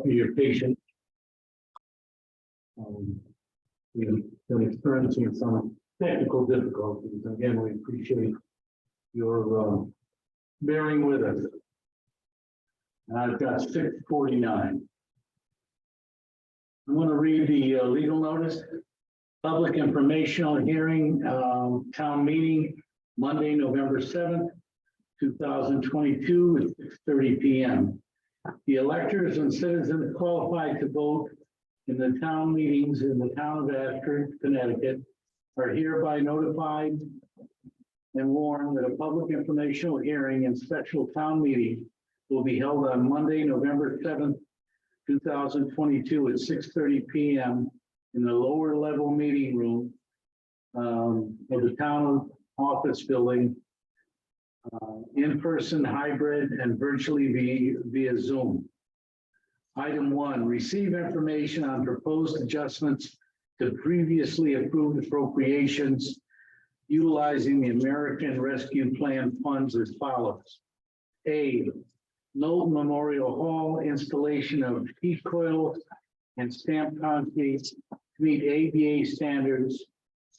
for your patience. We've been experiencing some technical difficulties. Again, we appreciate your bearing with us. I've got 6:49. I'm going to read the legal notice. Public informational hearing, town meeting, Monday, November 7th, 2022 at 6:30 p.m. The electors and citizens qualified to vote in the town meetings in the town of Ashford, Connecticut, are hereby notified and warned that a public informational hearing and special town meeting will be held on Monday, November 7th, 2022 at 6:30 p.m. in the lower level meeting room of the town office building, in person, hybrid, and virtually via Zoom. Item 1, receive information on proposed adjustments to previously approved appropriations utilizing the American Rescue Plan funds as follows. A, Knowlton Memorial Hall installation of heat coils and stamped concrete to meet ADA standards,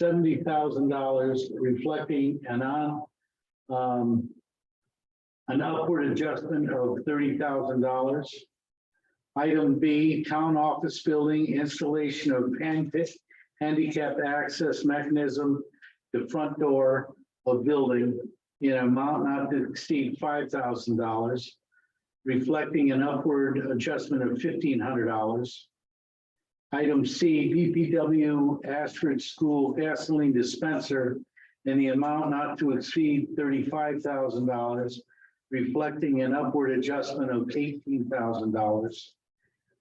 $70,000, reflecting an upward adjustment of $30,000. Item B, town office building installation of handicap access mechanism to front door of building in an amount not to exceed $5,000, reflecting an upward adjustment of $1,500. Item C, DPW Ashford School gasoline dispenser in the amount not to exceed $35,000, reflecting an upward adjustment of $18,000.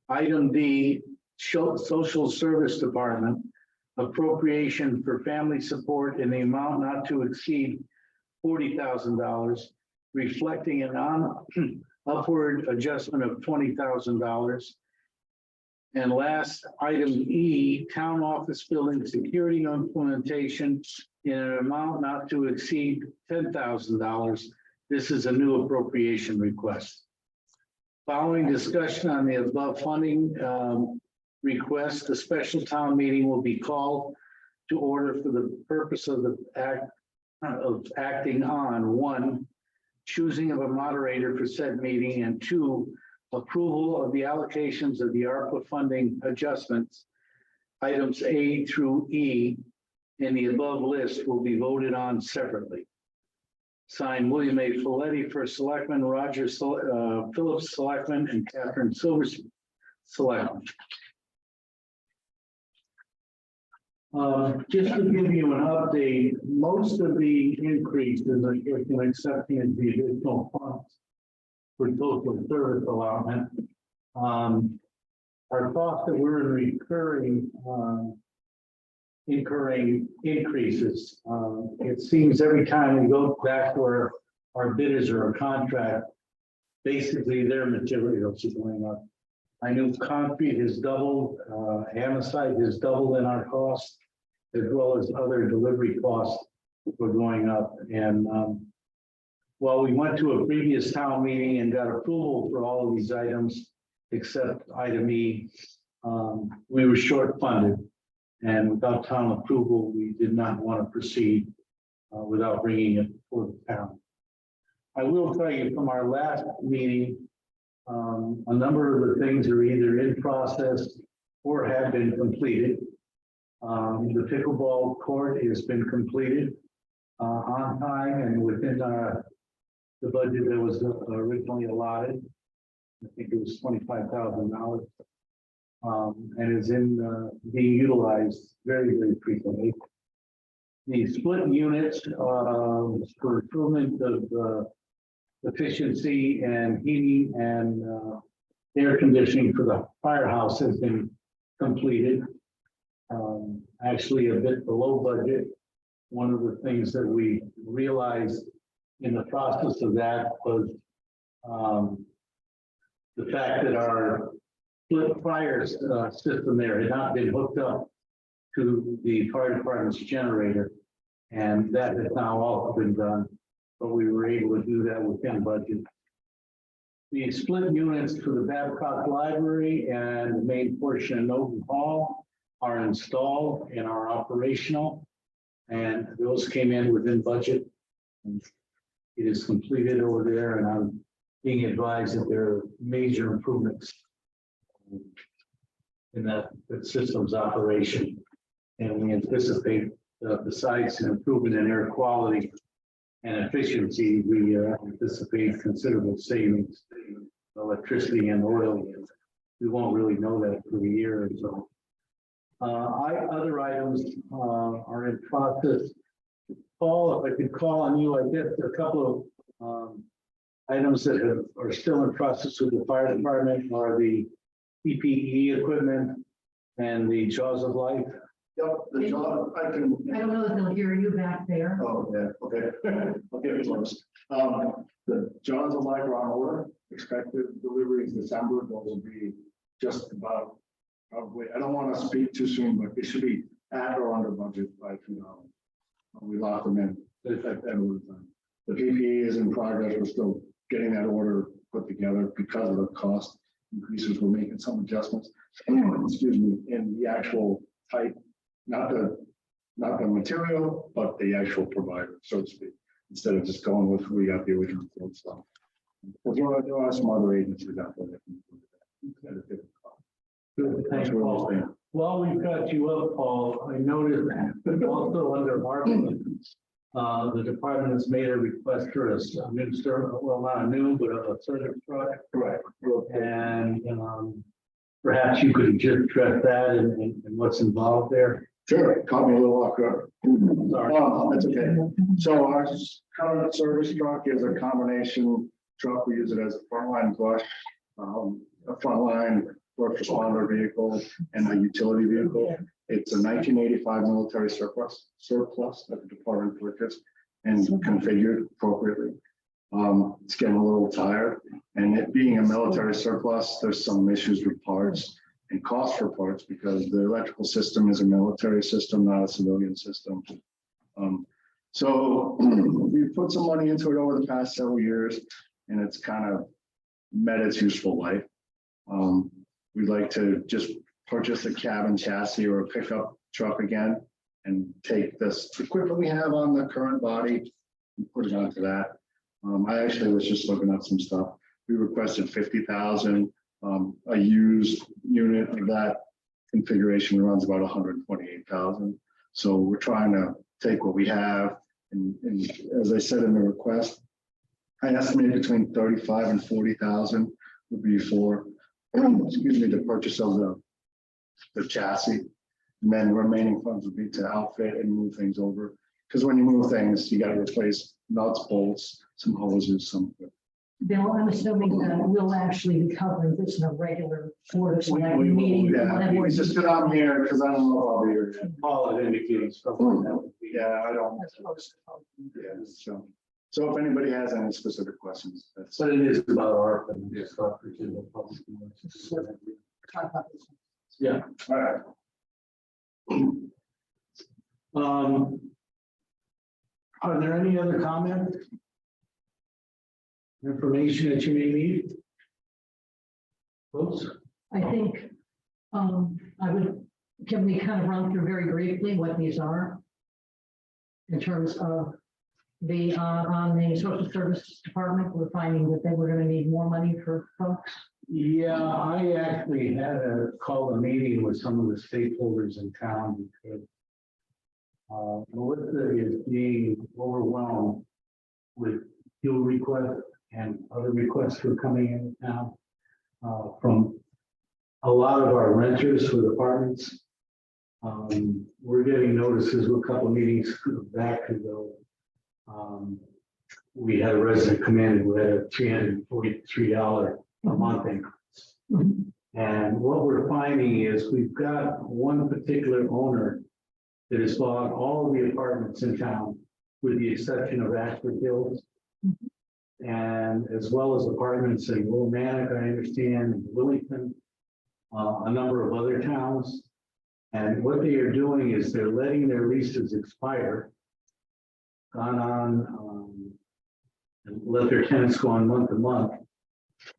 Item D, Social Service Department appropriation for family support in the amount not to exceed $40,000, reflecting an upward adjustment of $20,000. And last, item E, town office building security implementation in an amount not to exceed $10,000. This is a new appropriation request. Following discussion on the above funding request, the special town meeting will be called to order for the purpose of the acting on 1, choosing of a moderator for said meeting, and 2, approval of the allocations of the ARPA funding adjustments. Items A through E in the above list will be voted on separately. Signed, William A. Folletti, First Selectman, Roger Phillips, Selectman, and Catherine Silvers, Selectman. Just to give you an update, most of the increases, if you're accepting the additional funds for total service allotment, our costs that we're incurring increases. It seems every time we go back to our bidders or a contract, basically their materials are going up. I know concrete has doubled, andesite has doubled in our costs, as well as other delivery costs were going up. And while we went to a previous town meeting and got approval for all of these items, except item E, we were short funded. And without town approval, we did not want to proceed without bringing it for the town. I will tell you from our last meeting, a number of the things are either in process or have been completed. The pickleball court has been completed on time and within the budget that was originally allotted. I think it was $25,000. And is being utilized very, very frequently. The split units for improvement of efficiency and heating and air conditioning for the firehouse has been completed. Actually, a bit below budget. One of the things that we realized in the process of that was the fact that our split fire system there had not been hooked up to the fire department's generator, and that has now also been done, but we were able to do that within budget. The split units for the Babcock Library and the main portion of Knowlton Hall are installed and are operational. And those came in within budget. It is completed over there, and I'm being advised that there are major improvements in that system's operation. And we anticipate, besides an improvement in air quality and efficiency, we anticipate considerable savings, in electricity and oil. We won't really know that for a year or so. Other items are in process. Paul, if I could call on you, I guess a couple of items that are still in process with the fire department are the PPE equipment and the Jaws of Life. Yep, the job, I don't know if they'll hear you back there. Oh, yeah, okay. Okay, close. The Jaws of Life are on order, expected deliveries December, those will be just about, probably, I don't want to speak too soon, but it should be at or under budget by $2. We locked them in. The PPE is in progress, we're still getting that order put together because of the cost increases. We're making some adjustments, excuse me, in the actual type. Not the material, but the actual provider, so to speak, instead of just going with who we got the original quote stuff. Because there are some other agencies out there that can do that. Good, thanks, Paul. While we've got you up, Paul, I noticed that also under ARPA, the department has made a request for a new service, well, not a new, but a service product. Correct. And perhaps you could just address that and what's involved there. Sure, caught me a little off guard. Sorry. That's okay. So our current service truck is a combination truck. We use it as a frontline brush, a frontline first responder vehicle, and a utility vehicle. It's a 1985 military surplus that the department purchased and configured appropriately. It's getting a little tired, and it being a military surplus, there's some issues with parts and cost for parts because the electrical system is a military system, not a civilian system. So we put some money into it over the past several years, and it's kind of met its useful life. We'd like to just purchase a cabin chassis or a pickup truck again and take this equipment we have on the current body and put it onto that. I actually was just looking at some stuff. We requested 50,000. A used unit of that configuration runs about 128,000. So we're trying to take what we have, and as I said in the request, I estimate between 35 and 40,000 would be for, excuse me, the purchase of the chassis, and then the remaining funds would be to outfit and move things over. Because when you move things, you got to replace nuts, bolts, some hoses, some. Bill, I'm assuming that we'll actually be covering this in a regular Board of Selectmen meeting. Yeah, it's just that I'm here because I don't know if I'll be here. Paul had indicated stuff like that. Yeah, I don't. Yeah, so if anybody has any specific questions, that's. But it is about ARPA and this stuff. Yeah. All right. Are there any other comments? Information that you may need? Folks? I think can we kind of run through very briefly what these are in terms of the on the social services department? We're finding that they were going to need more money for folks. Yeah, I actually had called a meeting with some of the stakeholders in town because Melissa is being overwhelmed with fuel requests and other requests for coming in now from a lot of our renters for apartments. We're getting notices a couple of meetings back ago. We had a resident come in who had a $343 a month increase. And what we're finding is we've got one particular owner that has bought all of the apartments in town, with the exception of Ashford Hills. And as well as apartments in Willimantic, I understand, and Willington, a number of other towns. And what they are doing is they're letting their leases expire, gone on, and let their tenants go on month to month.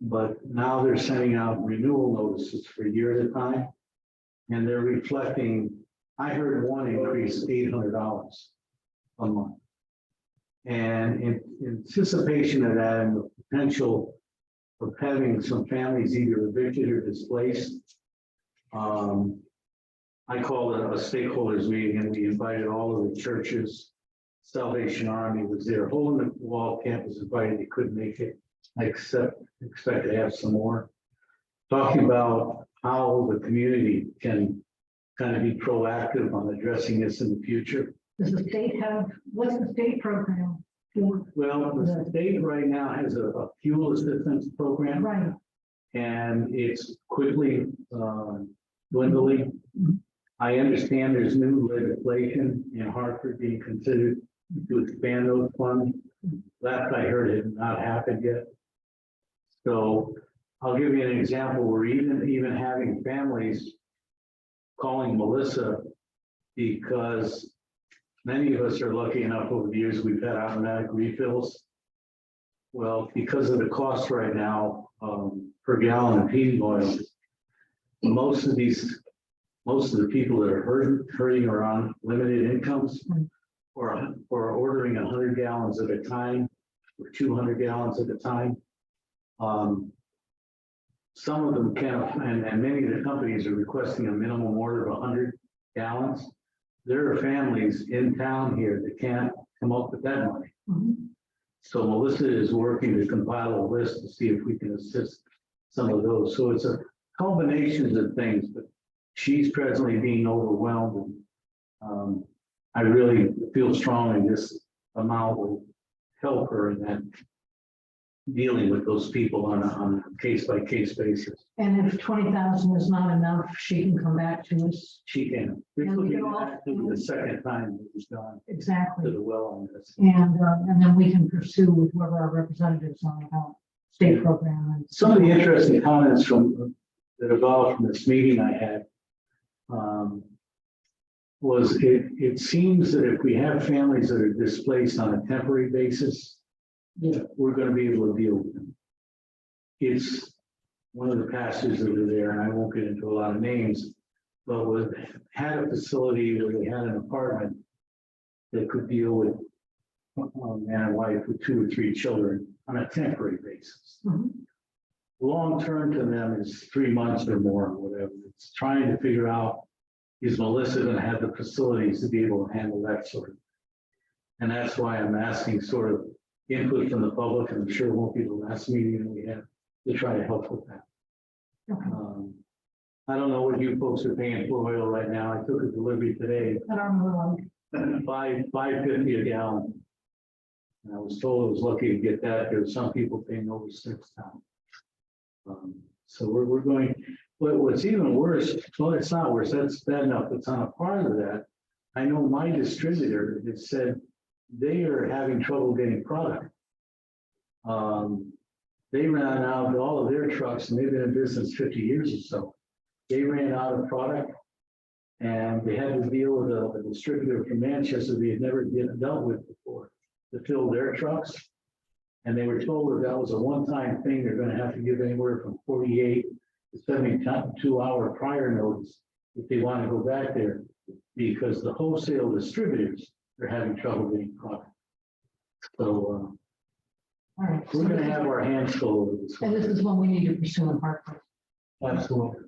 But now they're sending out renewal notices for a year at a time. And they're reflecting, I heard one increase $800 a month. And in anticipation of that and the potential of having some families either evicted or displaced, I called a stakeholders meeting and we invited all of the churches. Salvation Army was there, Hole in the Wall Camp was invited, they couldn't make it. I expect to have some more. Talking about how the community can kind of be proactive on addressing this in the future. Does the state have, what's the state program for? Well, the state right now has a fuel assistance program. Right. And it's quickly dwindling. I understand there's new legislation in Hartford being considered to expand those funds. Last I heard, it had not happened yet. So I'll give you an example. We're even having families calling Melissa because many of us are lucky enough over the years we've had automatic refills. Well, because of the cost right now per gallon of heating oil, most of the people that are hurting are on limited incomes or ordering 100 gallons at a time or 200 gallons at a time. Some of them can't, and many of the companies are requesting a minimum order of 100 gallons. There are families in town here that can't come up with that money. So Melissa is working to compile a list to see if we can assist some of those. So it's a combination of things, but she's presently being overwhelmed. And I really feel strongly this amount will help her in that dealing with those people on a case-by-case basis. And if 20,000 is not enough, she can come back to us. She can. This And will we be can all- actually the second time that we've gone to Exactly. the well on this. And then we can pursue with whoever our representatives are about state program. And Some of the interesting comments that evolved from this meeting I had was it seems that if we have families that are displaced on a temporary basis, we're going to be able to deal with them. It's one of the pastors that were there, and I won't get into a lot of names, but had a facility where they had an apartment that could deal with a man and wife with 2 or 3 children on a temporary basis. Long term to them is 3 months or more, or whatever. It's trying to figure out, is Melissa going to have the facilities to be able to handle that sort of thing? And that's why I'm asking sort of input from the public, and I'm sure it won't be the last meeting that we have to try to help with that. I don't know what you folks are paying for oil right now. I took a delivery today, at our middle, $5.50 a gallon. And I was told I was lucky to get that. There are some people paying over $6 now. So we're going, but what's even worse, well, it's not worse, that's bad enough. It's on a part of that. I know my distributor has said they are having trouble getting product. They ran out of all of their trucks, and they've been in business 50 years or so. They ran out of product, and they had to deal with a distributor from Manchester they had never dealt with before to fill their trucks. And they were told that was a one-time thing. They're going to have to give anywhere from 48 to 72 hour prior notice if they want to go back there, because the wholesale distributors are having trouble getting product. So all right. we're going to have our hands full over this And one. this is one we need to pursue in Hartford. Absolutely.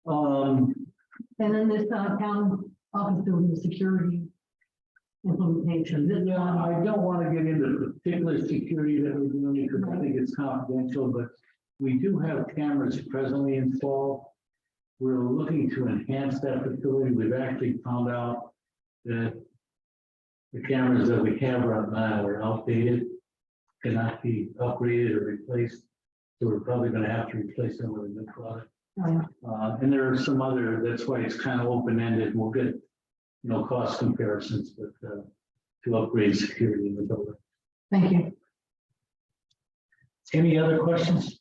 And then this town office building security implementation. This Yeah, one, I don't want to get into the particular security that we're doing because I think it's confidential, but we do have cameras presently installed. We're looking to enhance that facility. We've actually found out that the cameras that we have right now are outdated, cannot be upgraded or replaced. So we're probably going to have to replace them with a new product. And there are some other, that's why it's kind of open-ended. We'll get, cost comparisons with to upgrade security in the building. thank you. Any other questions?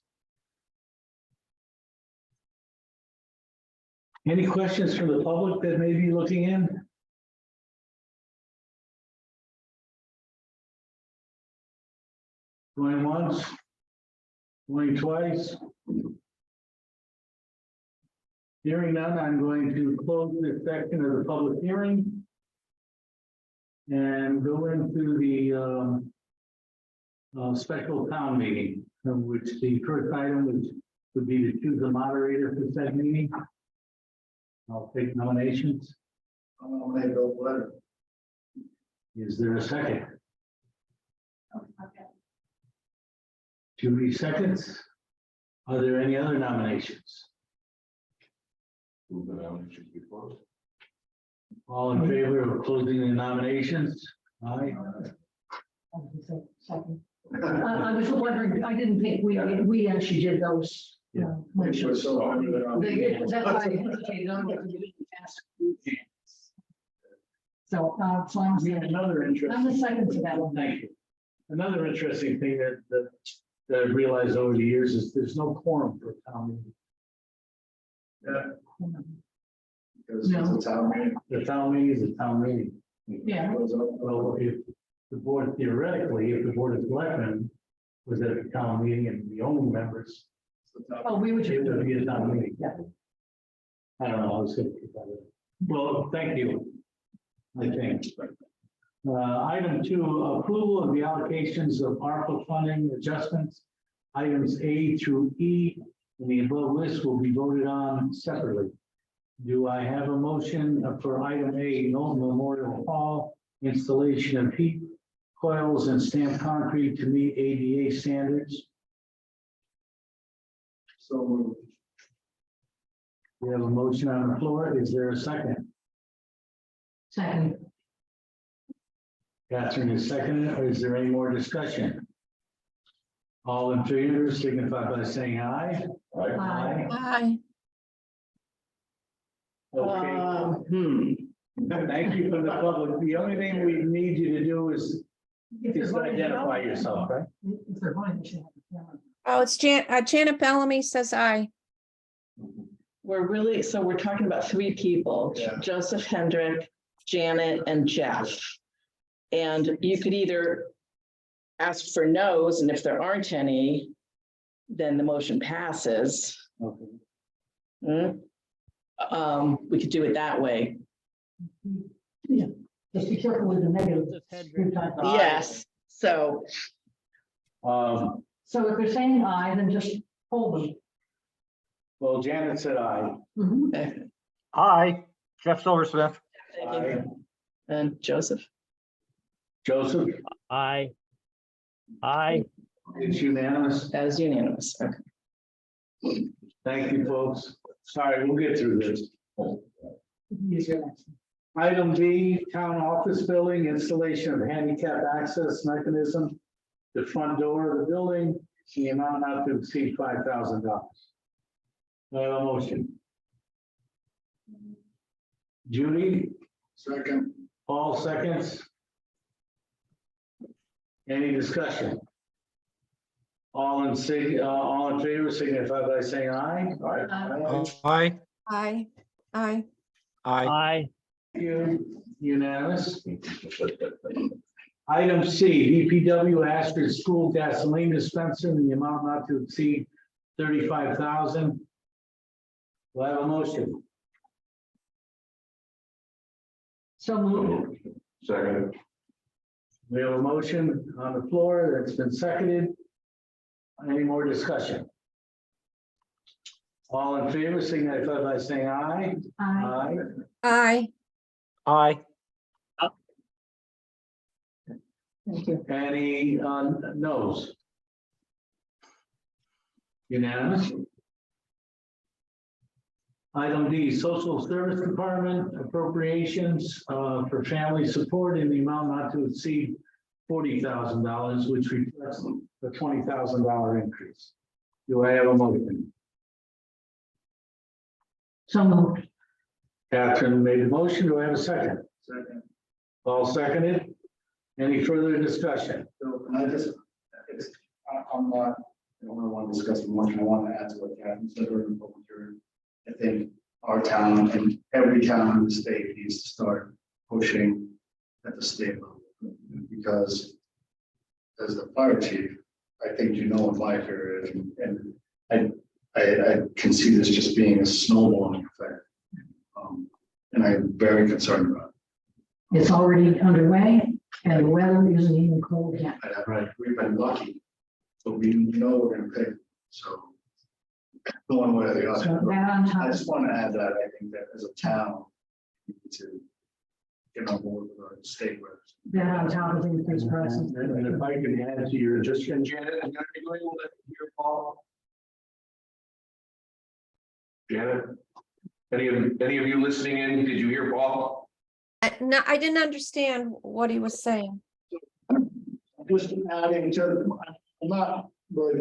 Any questions from the public that may be looking in? Going once? Going twice? Hearing none, I'm going to close this section of the public hearing. And go into the special town meeting, of which the first item would be to choose a moderator for said meeting. I'll take nominations. I'm gonna make a letter. Is there a second? Judy seconds. Are there any other nominations? Move the nomination be closed. All in favor of closing the nominations? Aye. Second. I was wondering, I didn't think we actually did those. Yeah. Which was so under That's why I hesitated on what you didn't ask. So, so I'm Another I'm the interesting, second to that one. thank you. Another interesting thing that I've realized over the years is there's no quorum for a town meeting. Yeah. Because it's a town meeting. The town meeting is a town meeting. Yeah. Goes up. Well, if the board theoretically, if the board of selectmen was at the town meeting and the only members, Oh, we would. it would be a town meeting. Yeah. I don't know, I was gonna keep that in. Well, thank you. I think. Item 2, approval of the allocations of ARPA funding adjustments. Items A through E in the above list will be voted on separately. Do I have a motion for item A, Knowlton Memorial Hall, installation of heat coils and stamped concrete to meet ADA standards? So We have a motion on the floor. Is there a second? Second. Catherine is second. Is there any more discussion? All in favor signify by saying aye. Aye. Aye. Okay. Thank you for the public. The only thing we need you to do is identify yourself, right? If they're going, they should have the camera. Oh, it's Janet Bellamy says aye. So we're talking about 3 people, Yeah. Joseph Hendrick, Janet, and Jeff. And you could either ask for no's, and if there aren't any, then the motion passes. Okay. We could do it that way. Yeah, just be careful with the negative. Yes, so So if they're saying aye, then just hold them. Well, Janet said aye. Mhm. Hi, Jeff Silversmith. thank Aye. you. And Joseph, Joseph, Aye. Aye. it's unanimous. that is unanimous. Okay. Thank you, folks. Sorry, we'll get through this. Use your next one. Item B, town office building, installation of handicap access mechanism. The front door of the building, the amount not to exceed $5,000. Motion. Judy, second, all seconds. Any discussion? All in favor, signify by saying aye. Aye. Aye. Aye. Aye. Thank you. Unanimous. Item C, DPW Ashford School gasoline dispenser in the amount not to exceed $35,000. Do I have a motion? So moved. Second. We have a motion on the floor that's been seconded. Any more discussion? All in favor, signify by saying aye. Aye. Aye. Aye. Thank you. Any noes? Unanimous. Item D, Social Service Department appropriations for family support in the amount not to exceed $40,000, which reflects the $20,000 increase. Do I have a motion? So moved. Catherine made the motion. Do I have a second? second. All seconded. Any further discussion? So, and I'm not, I don't want to discuss the motion. I want to add to what Catherine said earlier in the public hearing. I think our town and every town in the state needs to start pushing at the state level, because as the fire chief, I think you know what my fear is, and I can see this just being a snowballing effect. And I'm very concerned about It's already underway and the weather isn't even cold yet. it. Right, we've been lucky, but we know we're gonna pay, so. One way or the So other. that on top I of just want to add that I think that as a town, we need to get on board with our state reps. that on top of increased prices. And if I can add to your, just, and Janet, I'm gonna be able to hear Paul. Janet? Any of you listening in, did you hear Paul? No, I didn't understand what he was saying. Just adding to, I'm not really,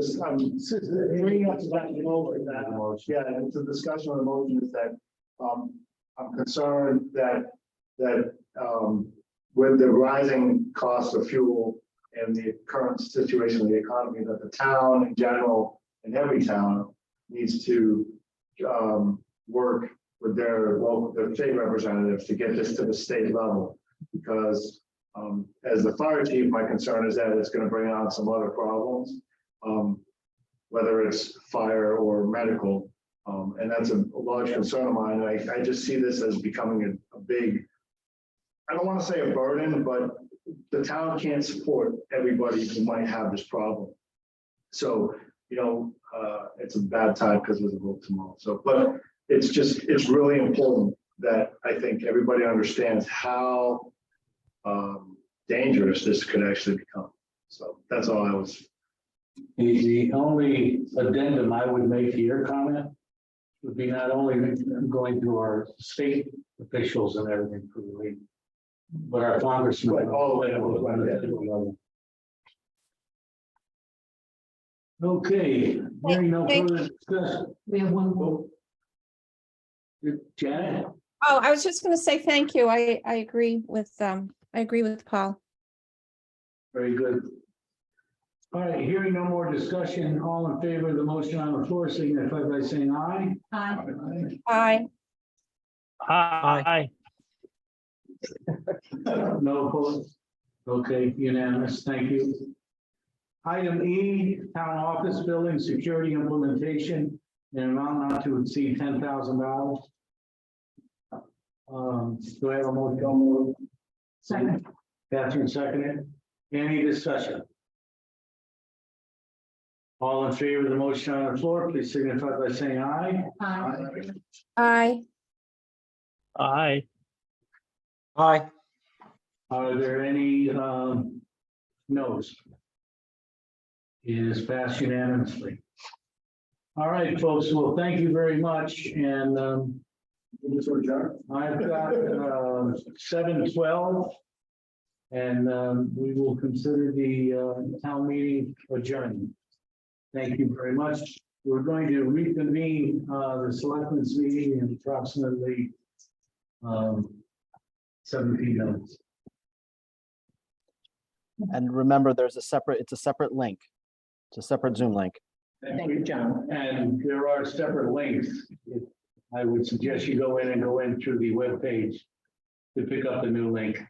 bringing up to that, you know, like that. Yeah, and it's a discussion on the motion is that, I'm concerned that, with the rising cost of fuel and the current situation of the economy, that the town in general, and every town needs to, work with their state representatives to get this to the state level. Because, as the fire chief, my concern is that it's gonna bring on some other problems. Whether it's fire or medical, and that's a large concern of mine. And I just see this as becoming a big, I don't want to say a burden, but the town can't support everybody who might have this problem. So, you know, it's a bad time because there's a vote tomorrow. So, but it's really important that I think everybody understands how dangerous this could actually become. So that's all I was. The only addendum I would make to your comment would be not only going to our state officials and everything for relief, but our congressmen. Right, all the way up. Okay, hearing no Thank- further discussion. We have one vote. Janet, Oh, I was just gonna say thank you. I agree with, Paul. very good. All right, hearing no more discussion, all in favor of the motion on the floor, signify by saying aye. Aye. Aye. Aye. No opposed? Okay, unanimous, thank you. Item E, town office building security implementation, in an amount not to exceed $10,000. Do I have a motion? Second. Catherine seconded. Any discussion? All in favor of the motion on the floor, please signify by saying aye. Aye. Aye. Aye. Aye. Are there any noes? It is passed unanimously. All right, folks, well, thank you very much, and I've got 7:12. And we will consider the town meeting adjourned. Thank you very much. We're going to reconvene the selectmen's meeting in approximately 17 minutes. And remember, it's a separate link. It's a separate Zoom link. Thank you, John. And there are separate links. I would suggest you go in through the webpage to pick up the new link.